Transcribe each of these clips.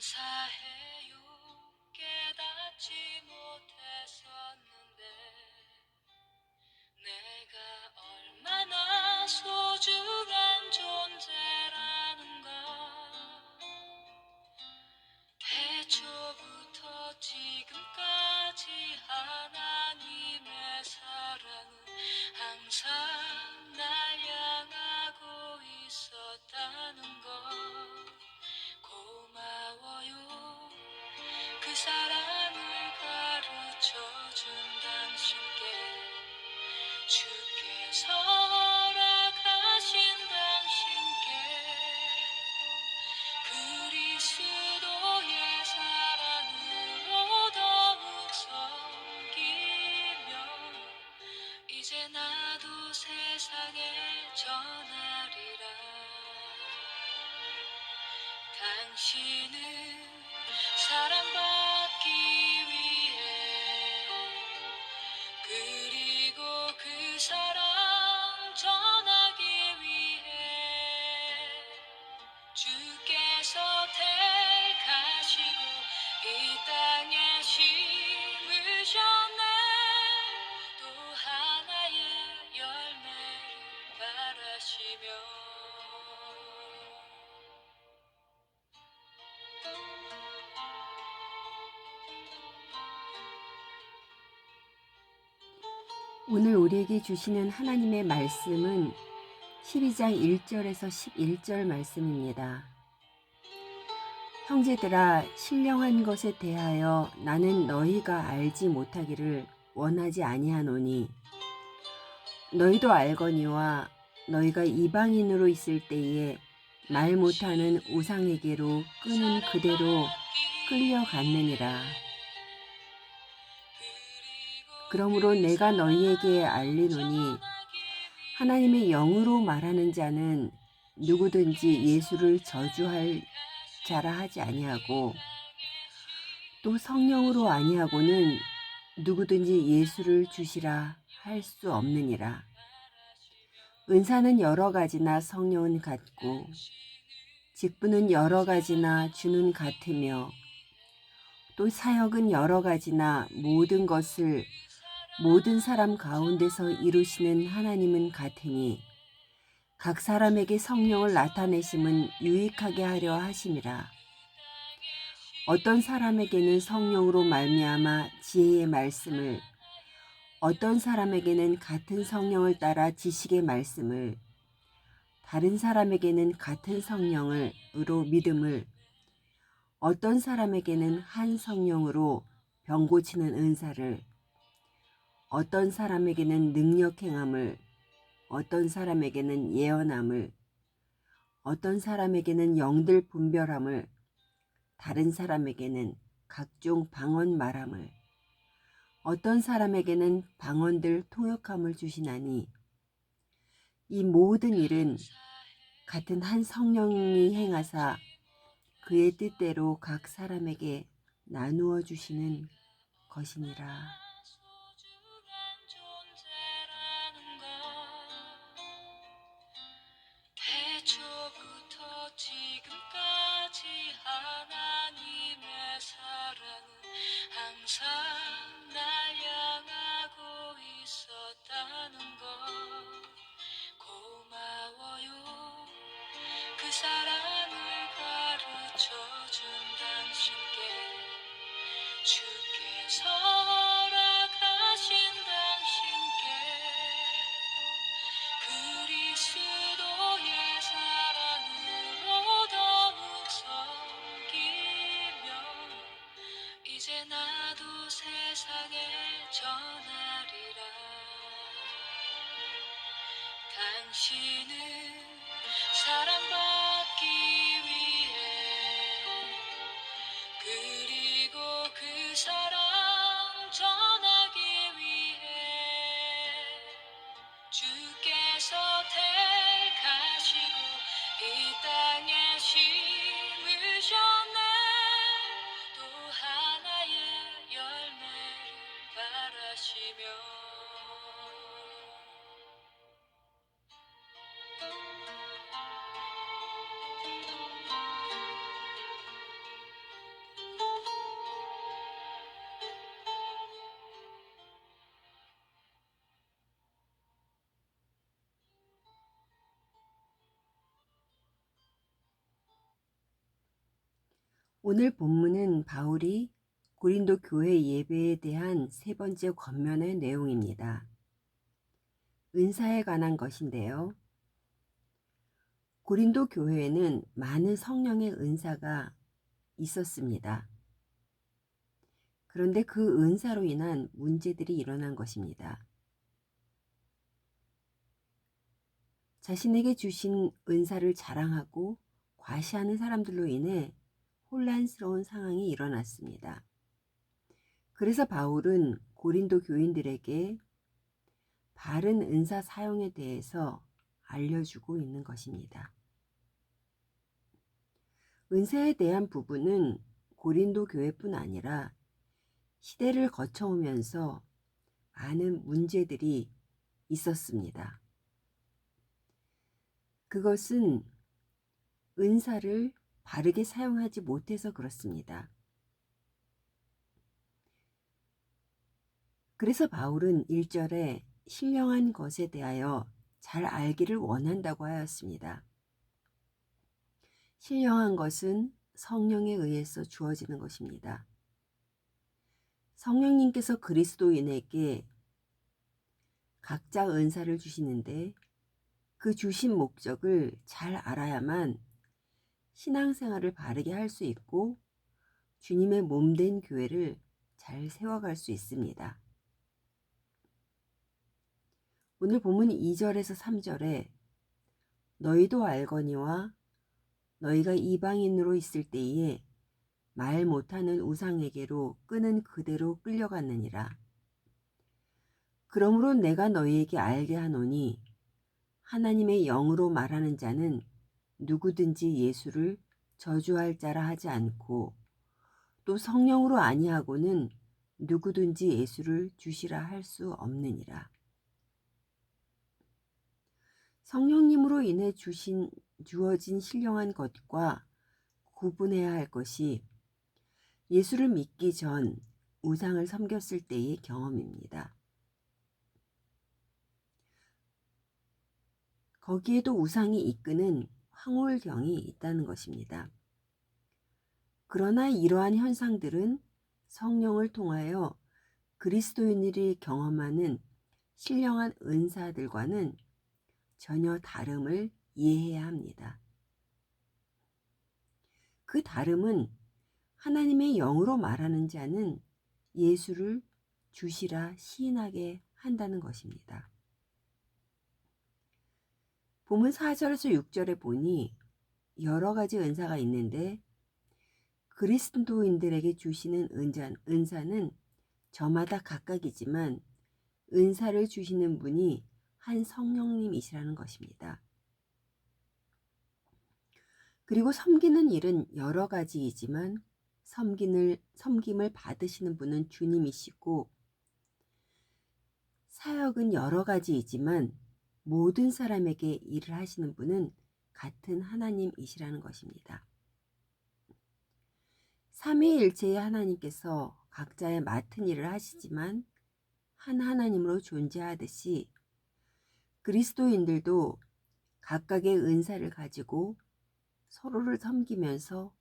감사해요. 깨닫지 못했었는데 내가 얼마나 소중한 존재라는 걸 태초부터 지금까지 하나님의 사랑은 항상 날 향하고 있었다는 걸 고마워요. 그 사랑을 가르쳐준 당신께 주께서 허락하신 당신께 그리스도의 사랑으로 더욱 섬기며 이제 나도 세상에 전하리라. 당신은 사랑받기 위해 그리고 그 사랑 전하기 위해 주께서 택하시고 이 땅에 심으셨네. 또 하나의 열매를 바라시며 오늘 우리에게 주시는 하나님의 말씀은 12장 1절에서 11절 말씀입니다. 형제들아, 신령한 것에 대하여 나는 너희가 알지 못하기를 원하지 아니하노니 너희도 알거니와 너희가 이방인으로 있을 때에 말 못하는 우상에게로 끄는 그대로 끌려갔느니라. 그러므로 내가 너희에게 알리노니 하나님의 영으로 말하는 자는 누구든지 예수를 저주할 자라 하지 아니하고 또 성령으로 아니하고는 누구든지 예수를 주시라 할 수 없느니라. 은사는 여러 가지나 성령은 같고 직분은 여러 가지나 주는 같으며 또 사역은 여러 가지나 모든 것을 모든 사람 가운데서 이루시는 하나님은 같으니 각 사람에게 성령을 나타내심은 유익하게 하려 하심이라. 어떤 사람에게는 성령으로 말미암아 지혜의 말씀을, 어떤 사람에게는 같은 성령을 따라 지식의 말씀을, 다른 사람에게는 같은 성령으로 믿음을, 어떤 사람에게는 한 성령으로 병 고치는 은사를, 어떤 사람에게는 능력 행함을, 어떤 사람에게는 예언함을, 어떤 사람에게는 영들 분별함을, 다른 사람에게는 각종 방언 말함을, 어떤 사람에게는 방언들 통역함을 주시나니 이 모든 일은 같은 한 성령이 행하사 그의 뜻대로 각 사람에게 나누어 주시는 것이니라. 태초부터 지금까지 하나님의 사랑은 항상 날 향하고 있었다는 걸 고마워요. 그 사랑을 가르쳐준 당신께 주께서 허락하신 당신께 그리스도의 사랑으로 더욱 섬기며 이제 나도 세상에 전하리라. 당신은 사랑받기 위해 그리고 그 사랑 전하기 위해 주께서 택하시고 이 땅에 심으셨네. 또 하나의 열매를 바라시며 오늘 본문은 바울이 고린도 교회 예배에 대한 세 번째 권면의 내용입니다. 은사에 관한 것인데요. 고린도 교회에는 많은 성령의 은사가 있었습니다. 그런데 그 은사로 인한 문제들이 일어난 것입니다. 자신에게 주신 은사를 자랑하고 과시하는 사람들로 인해 혼란스러운 상황이 일어났습니다. 그래서 바울은 고린도 교인들에게 바른 은사 사용에 대해서 알려주고 있는 것입니다. 은사에 대한 부분은 고린도 교회뿐 아니라 시대를 거쳐오면서 많은 문제들이 있었습니다. 그것은 은사를 바르게 사용하지 못해서 그렇습니다. 그래서 바울은 1절에 신령한 것에 대하여 잘 알기를 원한다고 하였습니다. 신령한 것은 성령에 의해서 주어지는 것입니다. 성령님께서 그리스도인에게 각자 은사를 주시는데 그 주신 목적을 잘 알아야만 신앙생활을 바르게 할 수 있고 주님의 몸된 교회를 잘 세워갈 수 있습니다. 오늘 본문 2절에서 3절에 너희도 알거니와 너희가 이방인으로 있을 때에 말 못하는 우상에게로 끄는 그대로 끌려갔느니라. 그러므로 내가 너희에게 알게 하노니 하나님의 영으로 말하는 자는 누구든지 예수를 저주할 자라 하지 않고 또 성령으로 아니하고는 누구든지 예수를 주시라 할 수 없느니라. 성령님으로 인해 주어진 신령한 것과 구분해야 할 것이 예수를 믿기 전 우상을 섬겼을 때의 경험입니다. 거기에도 우상이 이끄는 황홀경이 있다는 것입니다. 그러나 이러한 현상들은 성령을 통하여 그리스도인들이 경험하는 신령한 은사들과는 전혀 다름을 이해해야 합니다. 그 다름은 하나님의 영으로 말하는 자는 예수를 주시라 시인하게 한다는 것입니다. 본문 4절에서 6절에 보니 여러 가지 은사가 있는데 그리스도인들에게 주시는 은사는 저마다 각각이지만 은사를 주시는 분이 한 성령님이시라는 것입니다. 그리고 섬기는 일은 여러 가지이지만 섬김을 받으시는 분은 주님이시고 사역은 여러 가지이지만 모든 사람에게 일을 하시는 분은 같은 하나님이시라는 것입니다. 삼위일체의 하나님께서 각자의 맡은 일을 하시지만 한 하나님으로 존재하듯이 그리스도인들도 각각의 은사를 가지고 서로를 섬기면서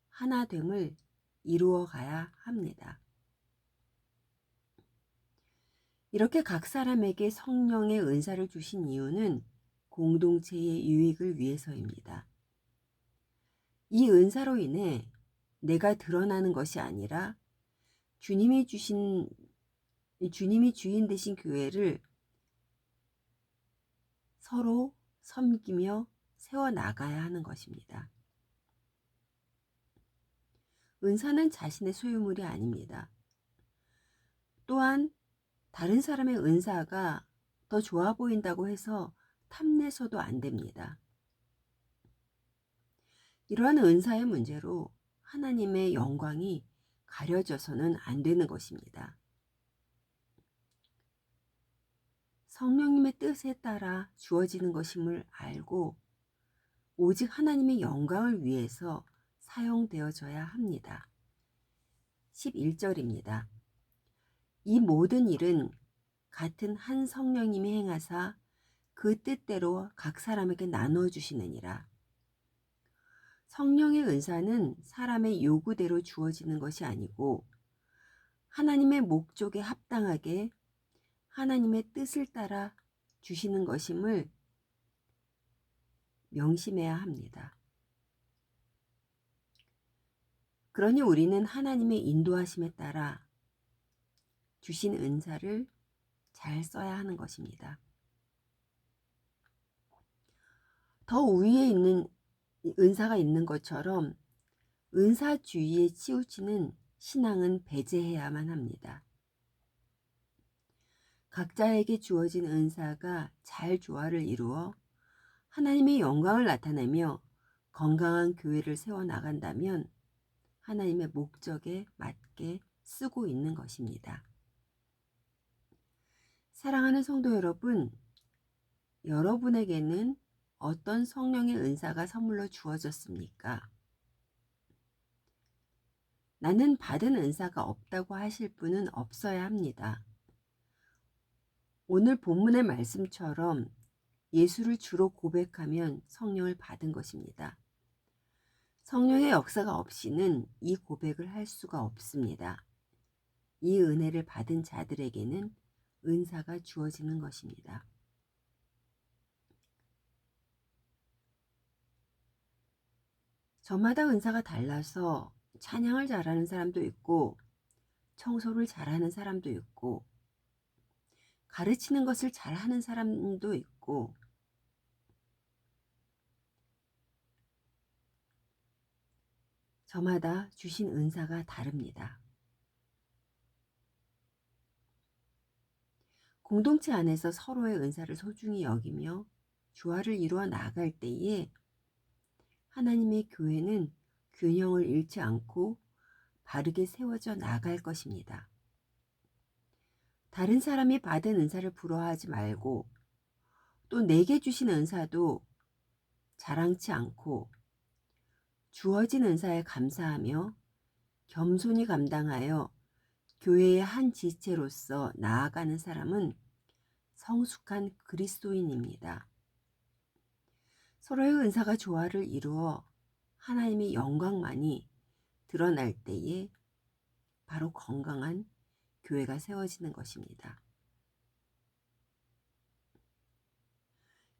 하나됨을 이루어 가야 합니다. 이렇게 각 사람에게 성령의 은사를 주신 이유는 공동체의 유익을 위해서입니다. 이 은사로 인해 내가 드러나는 것이 아니라 주님이 주인 되신 교회를 서로 섬기며 세워나가야 하는 것입니다. 은사는 자신의 소유물이 아닙니다. 또한 다른 사람의 은사가 더 좋아 보인다고 해서 탐내서도 안 됩니다. 이러한 은사의 문제로 하나님의 영광이 가려져서는 안 되는 것입니다. 성령님의 뜻에 따라 주어지는 것임을 알고 오직 하나님의 영광을 위해서 사용되어져야 합니다. 11절입니다. 이 모든 일은 같은 한 성령님이 행하사 그 뜻대로 각 사람에게 나누어 주시느니라. 성령의 은사는 사람의 요구대로 주어지는 것이 아니고 하나님의 목적에 합당하게 하나님의 뜻을 따라 주시는 것임을 명심해야 합니다. 그러니 우리는 하나님의 인도하심에 따라 주신 은사를 잘 써야 하는 것입니다. 더 위에 있는 은사가 있는 것처럼 은사주의에 치우치는 신앙은 배제해야만 합니다. 각자에게 주어진 은사가 잘 조화를 이루어 하나님의 영광을 나타내며 건강한 교회를 세워나간다면 하나님의 목적에 맞게 쓰고 있는 것입니다. 사랑하는 성도 여러분, 여러분에게는 어떤 성령의 은사가 선물로 주어졌습니까? 나는 받은 은사가 없다고 하실 분은 없어야 합니다. 오늘 본문의 말씀처럼 예수를 주로 고백하면 성령을 받은 것입니다. 성령의 역사가 없이는 이 고백을 할 수가 없습니다. 이 은혜를 받은 자들에게는 은사가 주어지는 것입니다. 저마다 은사가 달라서 찬양을 잘하는 사람도 있고 청소를 잘하는 사람도 있고 가르치는 것을 잘하는 사람도 있고 저마다 주신 은사가 다릅니다. 공동체 안에서 서로의 은사를 소중히 여기며 조화를 이루어 나아갈 때에 하나님의 교회는 균형을 잃지 않고 바르게 세워져 나갈 것입니다. 다른 사람이 받은 은사를 부러워하지 말고 또 내게 주신 은사도 자랑치 않고 주어진 은사에 감사하며 겸손히 감당하여 교회의 한 지체로서 나아가는 사람은 성숙한 그리스도인입니다. 서로의 은사가 조화를 이루어 하나님의 영광만이 드러날 때에 바로 건강한 교회가 세워지는 것입니다.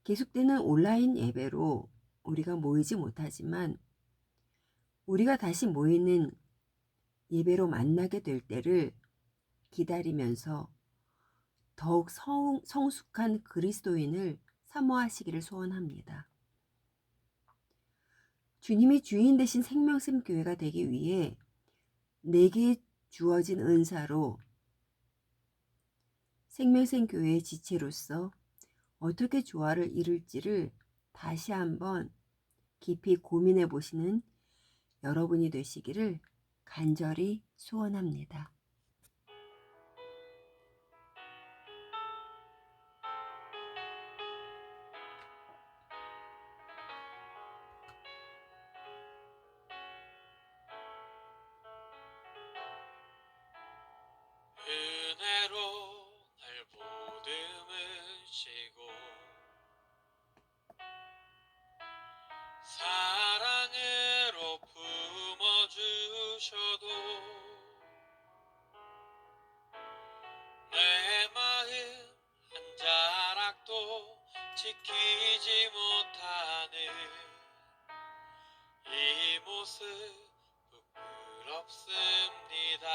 계속되는 온라인 예배로 우리가 모이지 못하지만 우리가 다시 모이는 예배로 만나게 될 때를 기다리면서 더욱 성숙한 그리스도인을 사모하시기를 소원합니다. 주님이 주인 되신 생명샘 교회가 되기 위해 내게 주어진 은사로 생명샘 교회의 지체로서 어떻게 조화를 이룰지를 다시 한번 깊이 고민해 보시는 여러분이 되시기를 간절히 소원합니다. 은혜로 날 보듬으시고 사랑으로 품어주셔도 내 마음 한 자락도 지키지 못하는 이 모습 부끄럽습니다.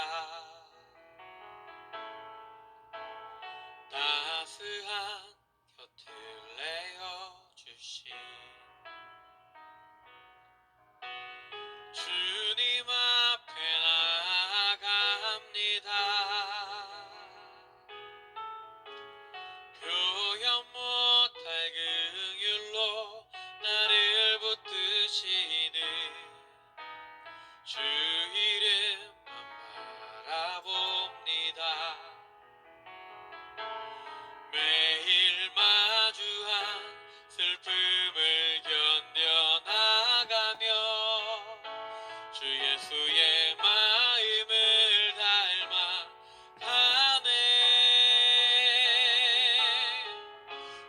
따스한 곁을 내어주신 주님 앞에 나아갑니다. 표현 못할 긍휼로 나를 붙드시는 주 이름만 바라봅니다. 매일 마주한 슬픔을 견뎌나가며 주 예수의 마음을 닮아가네.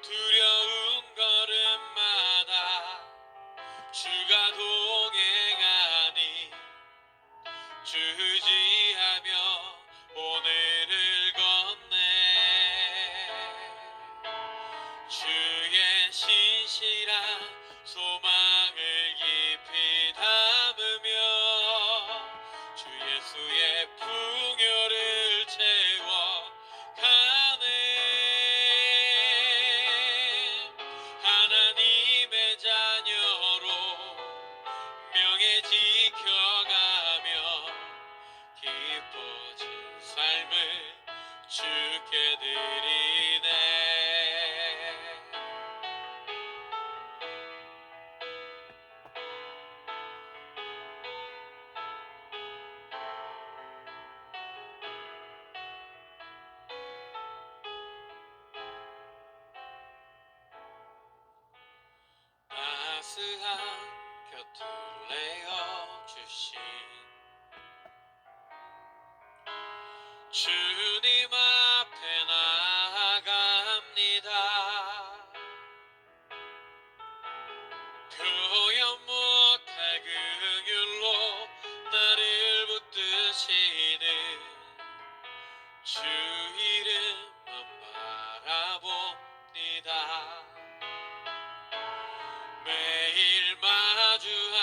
두려운 걸음마다 주가 동행 지켜가며 기뻐진 삶을 주께 드리네. 따스한 곁을 내어주신 주님 앞에 나아갑니다. 표현 못할 긍휼로 나를 붙드시는 주 이름만 바라봅니다. 매일 마주한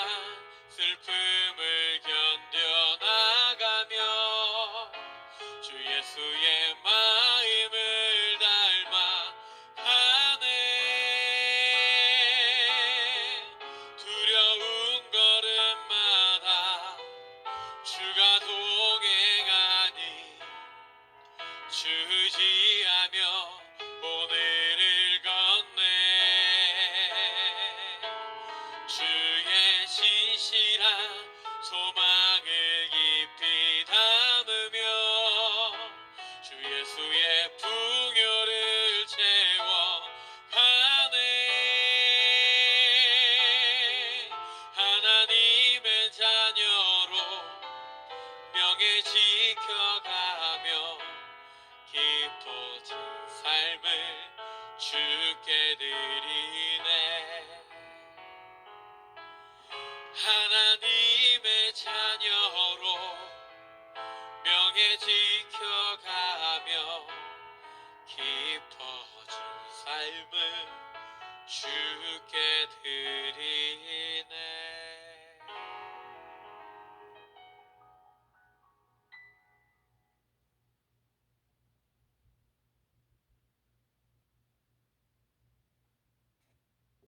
슬픔을 견뎌나가며 주 예수의 마음을 닮아 가네. 두려운 걸음마다 주가 동행하니 주지하며 오늘을 걷네. 주의 신실한 소망을 깊이 담으며 주 예수의 풍요를 채워가네. 하나님의 자녀로 명예 지켜가며 기뻐진 삶을 주께 드리네. 하나님의 자녀로 명예 지켜가며 기뻐진 삶을 주께 드리네.